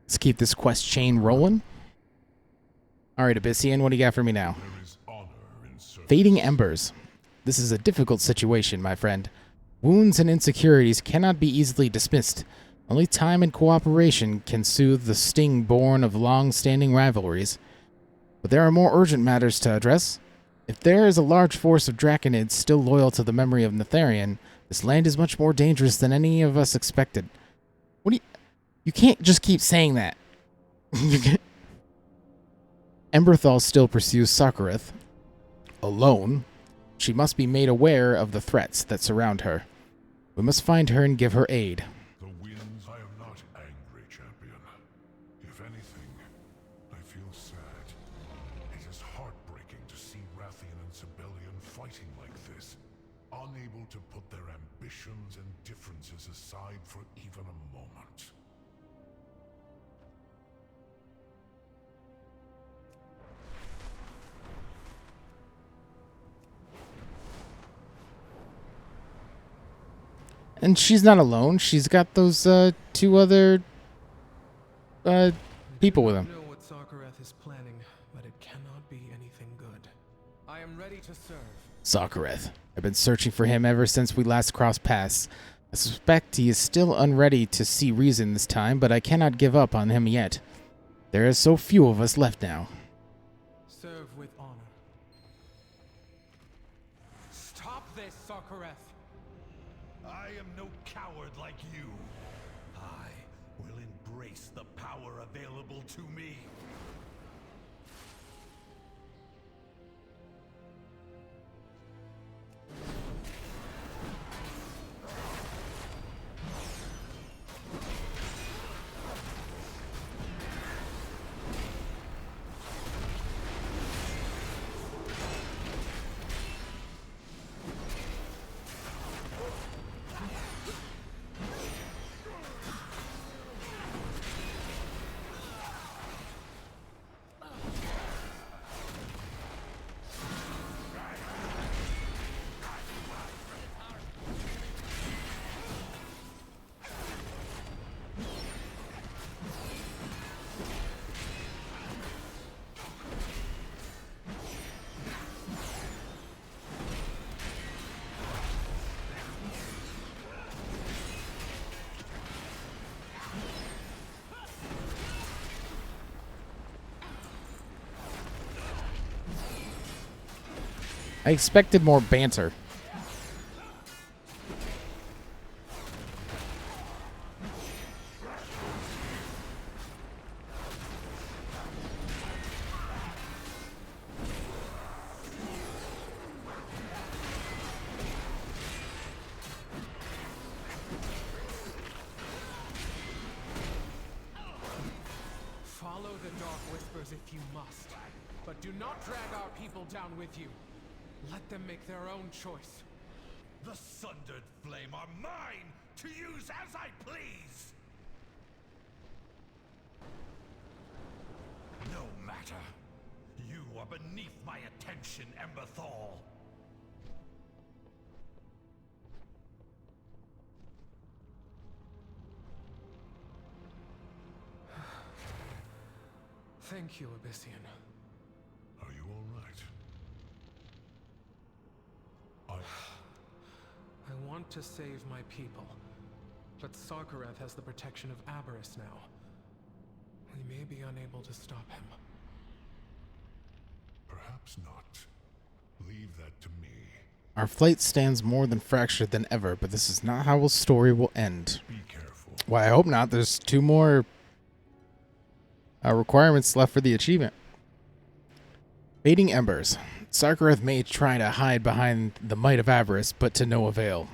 Let's keep this quest chain rolling. Alright, Abyssian, what do you got for me now? Fading Embers. This is a difficult situation, my friend. Wounds and insecurities cannot be easily dismissed. Only time and cooperation can soothe the sting born of long-standing rivalries. But there are more urgent matters to address. If there is a large force of Draconids still loyal to the memory of Neltharion, this land is much more dangerous than any of us expected. What do you... You can't just keep saying that. Emberthal still pursues Sarkareth. Alone, she must be made aware of the threats that surround her. We must find her and give her aid. The winds, I am not angry, champion. If anything, I feel sad. It is heartbreaking to see Rathian and Sibelian fighting like this, unable to put their ambitions and differences aside for even a moment. And she's not alone. She's got those two other people with him. I don't know what Sarkareth is planning, but it cannot be anything good. I am ready to serve. Sarkareth. I've been searching for him ever since we last crossed paths. I suspect he is still unready to see reason this time, but I cannot give up on him yet. There are so few of us left now. Serve with honor. Stop this, Sarkareth! I am no coward like you. I will embrace the power available to me. I expected more banter. Follow the dark whispers if you must, but do not drag our people down with you. Let them make their own choice. The sundered flame are mine to use as I please. No matter. You are beneath my attention, Emberthal. Thank you, Abyssian. Are you all right? I want to save my people, but Sarkareth has the protection of Aberrus now. We may be unable to stop him. Perhaps not. Leave that to me. Our flight stands more than fractured than ever, but this is not how the story will end. Be careful. Why, I hope not. There's two more requirements left for the achievement. Fading Embers. Sarkareth may try to hide behind the might of Aberrus, but to no avail.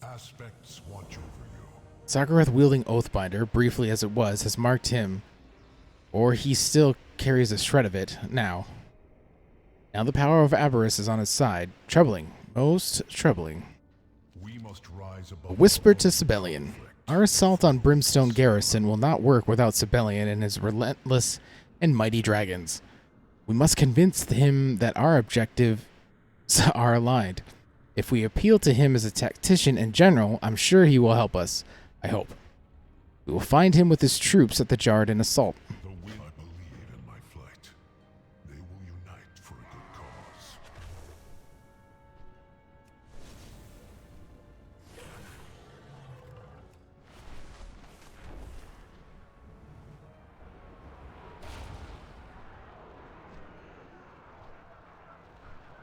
Aspects watch over you. Sarkareth wielding Oathbinder, briefly as it was, has marked him, or he still carries a shred of it now. Now the power of Aberrus is on his side. Troubling. Most troubling. We must rise above. A whisper to Sibelian. Our assault on Brimstone Garrison will not work without Sibelian and his relentless and mighty dragons. We must convince him that our objectives are aligned. If we appeal to him as a tactician in general, I'm sure he will help us. I hope. We will find him with his troops at the Jarden assault. The wind, I believe in my flight. They will unite for a good cause.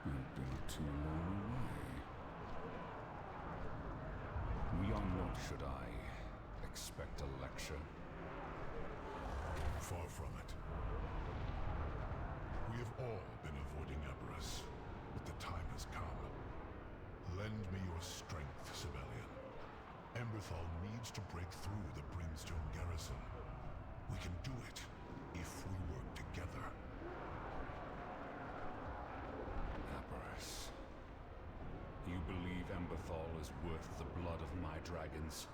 You've been too long away. We are not, should I expect a lecture? Far from it. We have all been avoiding Embers, but the time has come. Lend me your strength, Sibelian. Emberthal needs to break through the Brimstone garrison. We can do it if we work together. Embers. You believe Emberthal is worth the blood of my dragons?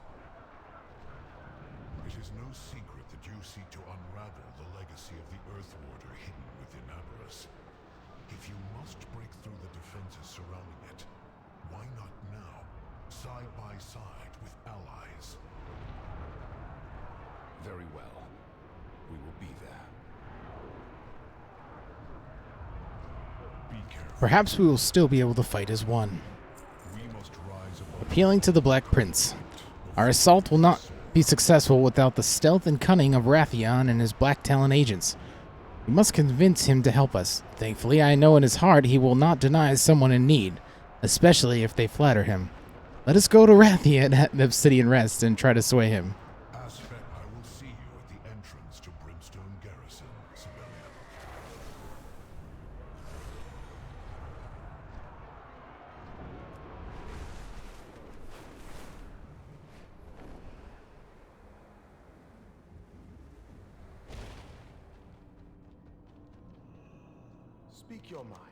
It is no secret that you seek to unravel the legacy of the Earth Warder hidden within Embers. If you must break through the defenses surrounding it, why not now, side by side with allies? Very well. We will be there. Be careful. Perhaps we will still be able to fight as one. We must rise above. Appealing to the Black Prince. Our assault will not be successful without the stealth and cunning of Rathion and his Black Talon agents. We must convince him to help us. Thankfully, I know in his heart he will not deny someone in need, especially if they flatter him. Let us go to Rathion at the Obsidian Rest and try to sway him. Aspect, I will see you at the entrance to Brimstone Garrison, Sibelian. Speak your mind.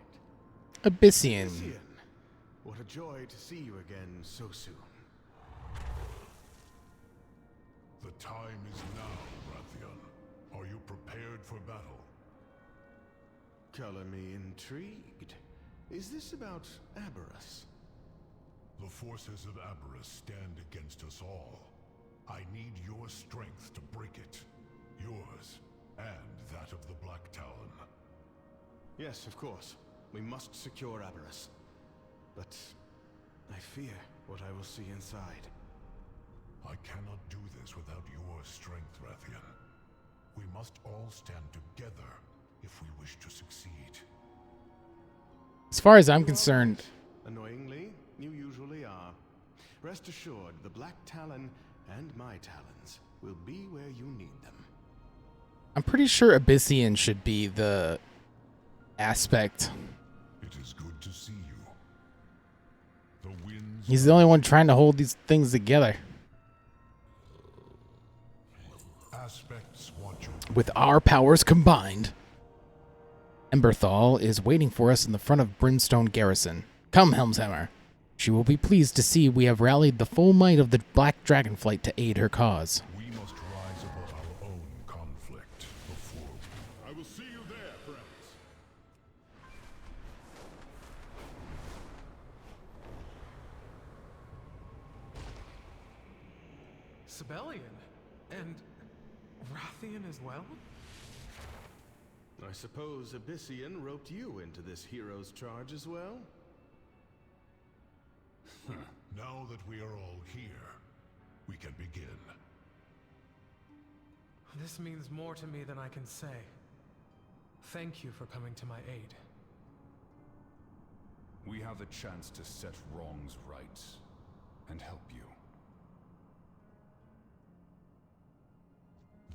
Abyssian. Ian, what a joy to see you again so soon. The time is now, Rathion. Are you prepared for battle? Color me intrigued. Is this about Aberrus? The forces of Aberrus stand against us all. I need your strength to break it. Yours, and that of the Black Talon. Yes, of course. We must secure Aberrus. But I fear what I will see inside. I cannot do this without your strength, Rathion. We must all stand together if we wish to succeed. As far as I'm You are concerned, right. Annoyingly, you usually are. Rest assured, the Black Talon and my talons will be where you need them. I'm pretty sure Abyssian should be the aspect. It is good to see you. The winds. He's the only one trying to hold these things together. Aspects watch over. With our powers combined. Emberthal is waiting for us in the front of Brimstone Garrison. Come, Helmshammer. She will be pleased to see we have rallied the full might of the Black Dragonflight to aid her cause. We must rise above our own conflict before. I will see you there, friends. Sibelian? And Rathion as well? I suppose Abyssian roped you into this hero's charge as well? Now that we are all here, we can begin. This means more to me than I can say. Thank you for coming to my aid. We have a chance to set wrongs right and help you.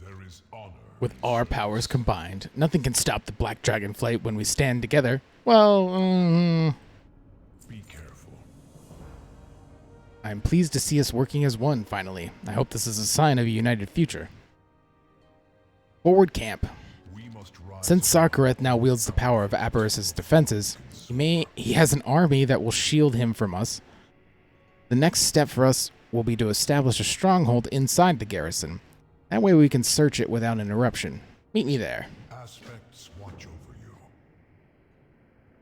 There is honor. With our powers combined, nothing can stop the Black Dragonflight when we stand together. Well, Be careful. I'm pleased to see us working as one, finally. I hope this is a sign of a united future. Forward camp. We must rise. Since Sarkareth now wields the power of Aberrus' defenses, he has an army that will shield him from us. The next step for us will be to establish a stronghold inside the garrison. That way we can search it without interruption. Meet me there. Aspects watch over you.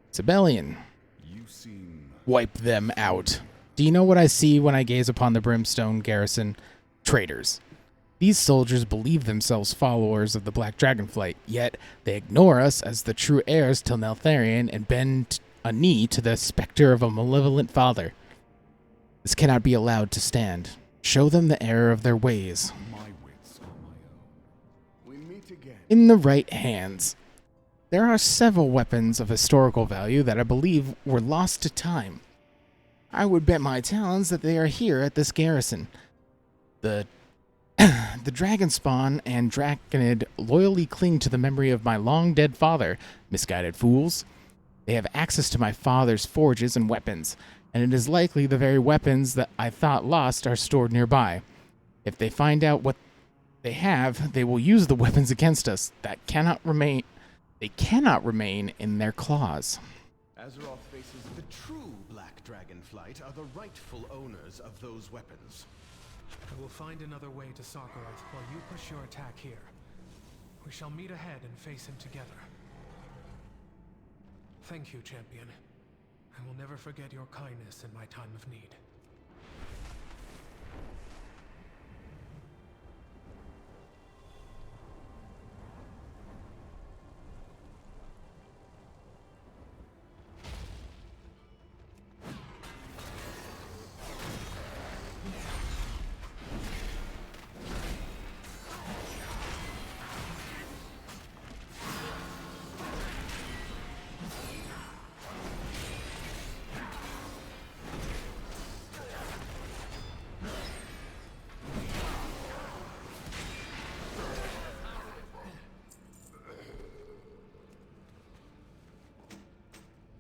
Sibelian. You seem... Wipe them out. Do you know what I see when I gaze upon the Brimstone garrison? Traitors. These soldiers believe themselves followers of the Black Dragonflight, yet they ignore us as the true heirs to Neltharion and bend a knee to the specter of a malevolent father. This cannot be allowed to stand. Show them the error of their ways. My wits are my own. We meet again. In the right hands. There are several weapons of historical value that I believe were lost to time. I would bet my talons that they are here at this garrison. The Dragonspawn and Draconid loyally cling to the memory of my long-dead father, misguided fools. They have access to my father's forges and weapons, and it is likely the very weapons that I thought lost are stored nearby. If they find out what they have, they will use the weapons against us. They cannot remain in their claws. Azeroth faces the true Black Dragonflight are the rightful owners of those weapons. I will find another way to Sarkarath while you push your attack here. We shall meet ahead and face him together. Thank you, champion. I will never forget your kindness in my time of need.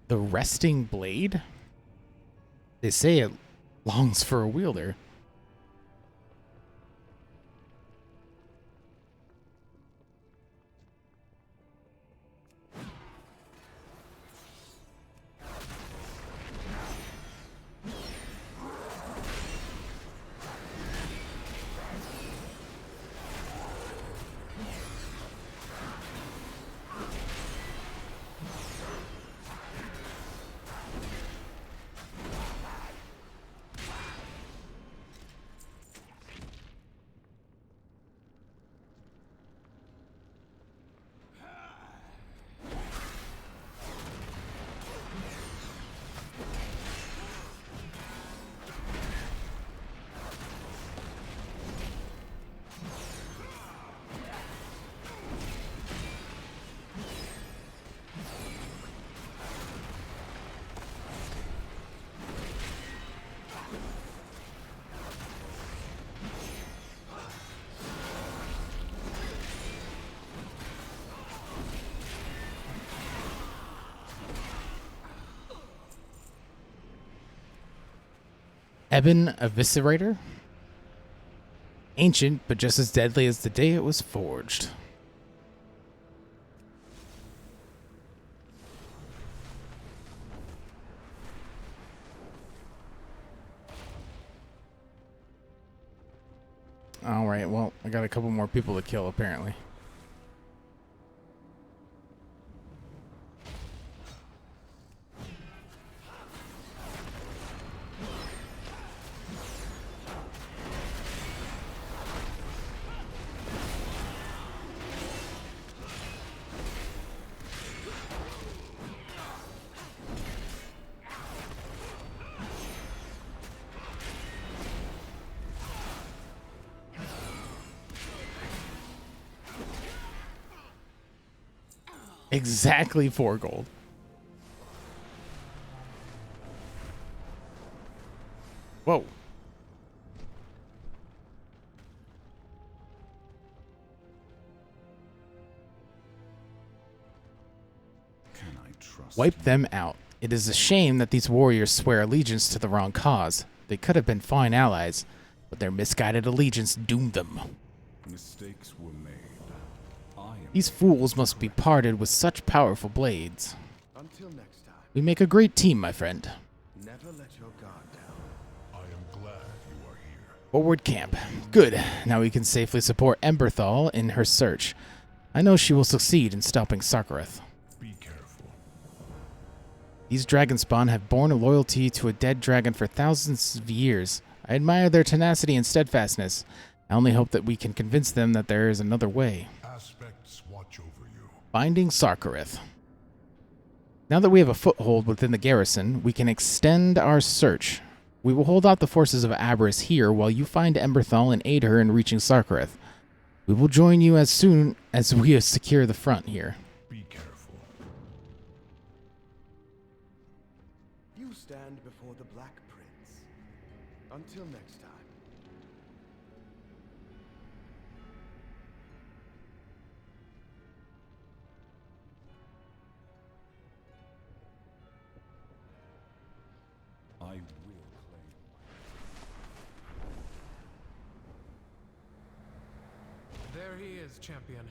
The resting blade? They say it longs for a wielder. Ebon Eviscerator? Ancient, but just as deadly as the day it was forged. Alright, well, I got a couple more people to kill, apparently. Exactly 4 gold. Whoa. Can I trust Wipe you? them out. It is a shame that these warriors swear allegiance to the wrong cause. They could have been fine allies, but their misguided allegiance doomed them. Mistakes were made. I am These fools must be parted with such powerful blades. Until next time, We make a great team, my friend. never let your guard down. I am glad you are here. Forward camp. Good. Now we can safely support Emberthal in her search. I know she will succeed in stopping Sarkarath. Be careful. These Dragonspawn have borne a loyalty to a dead dragon for thousands of years. I admire their tenacity and steadfastness. I only hope that we can convince them that there is another way. Aspects watch over you. Finding Sarkareth. Now that we have a foothold within the garrison, we can extend our search. We will hold out the forces of Aberys here while you find Emberthal and aid her in reaching Sarkareth. We will join you as soon as we secure the front here. Be careful. You stand before the Black Prince. Until next time. I will claim. There he is, champion.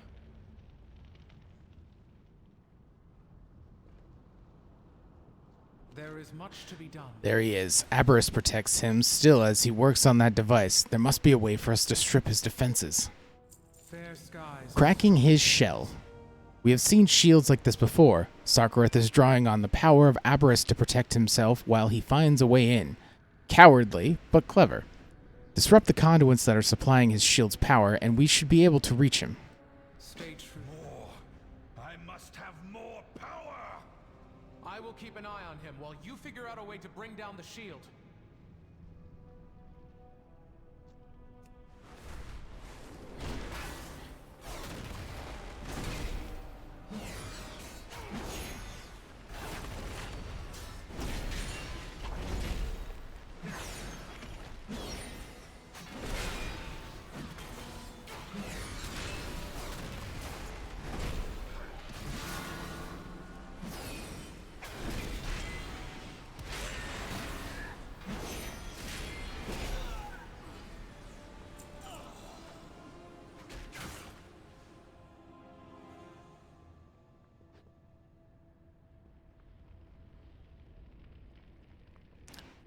There is much to be done. There he is. Aberys protects him still as he works on that device. There must be a way for us to strip his defenses. Fair skies. Cracking his shell. We have seen shields like this before. Sarkareth is drawing on the power of Aberys to protect himself while he finds a way in. Cowardly, but clever. Disrupt the conduits that are supplying his shield's power, and we should be able to reach him. Stay true. More. I must have more power. I will keep an eye on him while you figure out a way to bring down the shield.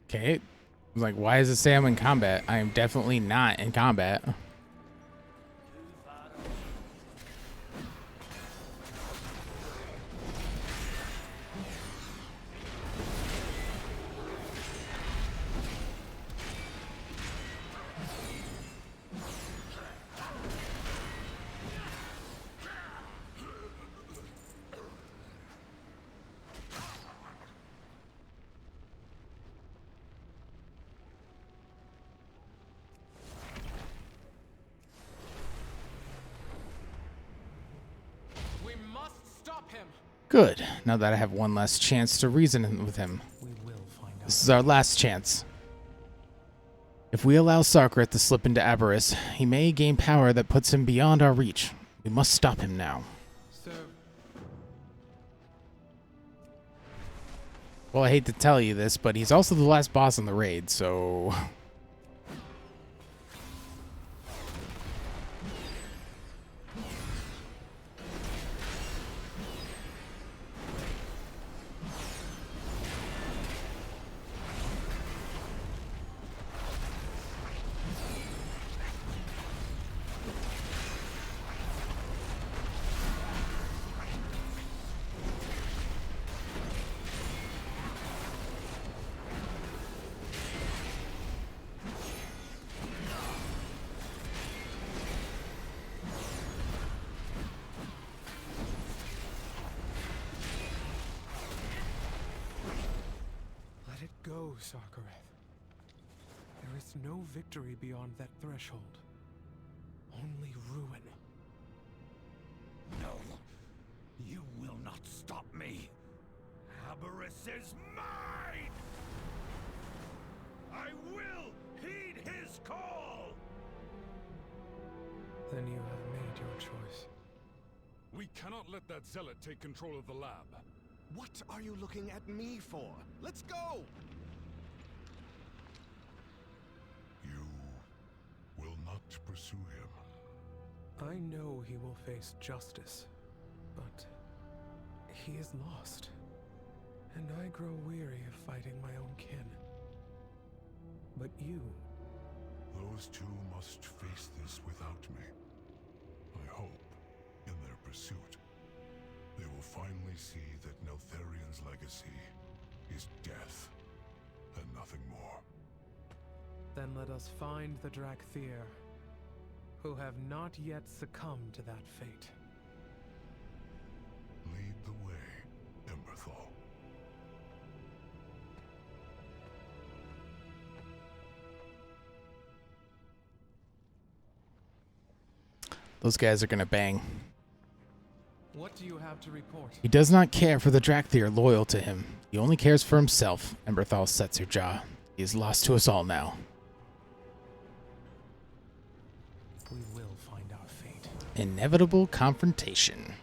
Okay. I was like, why does it say I'm in combat? I am definitely not in combat. We must stop him. Good. Now that I have one last chance to reason with him. We will find out. This is our last chance. If we allow Sarkareth to slip into Aberys, he may gain power that puts him beyond our reach. We must stop him now. So, Well, I hate to tell you this, but he's also the last boss in the raid, so... let it go, Sarkareth. There is no victory beyond that threshold. Only ruin. No. You will not stop me. Aberys is mine! I will heed his call! Then you have made your choice. We cannot let that zealot take control of the lab. What are you looking at me for? Let's go! You will not pursue him. I know he will face justice, but he is lost. And I grow weary of fighting my own kin. But you, Those two must face this without me. I hope, in their pursuit, they will finally see that Neltharion's legacy is death and nothing more. then let us find the Drakthir who have not yet succumbed to that fate. Lead the way, Emberthal. Those guys are gonna bang. What do you have to report? He does not care for the Drakthir loyal to him. He only cares for himself. Emberthal sets her jaw. He is lost to us all now. We will find our fate. Inevitable confrontation.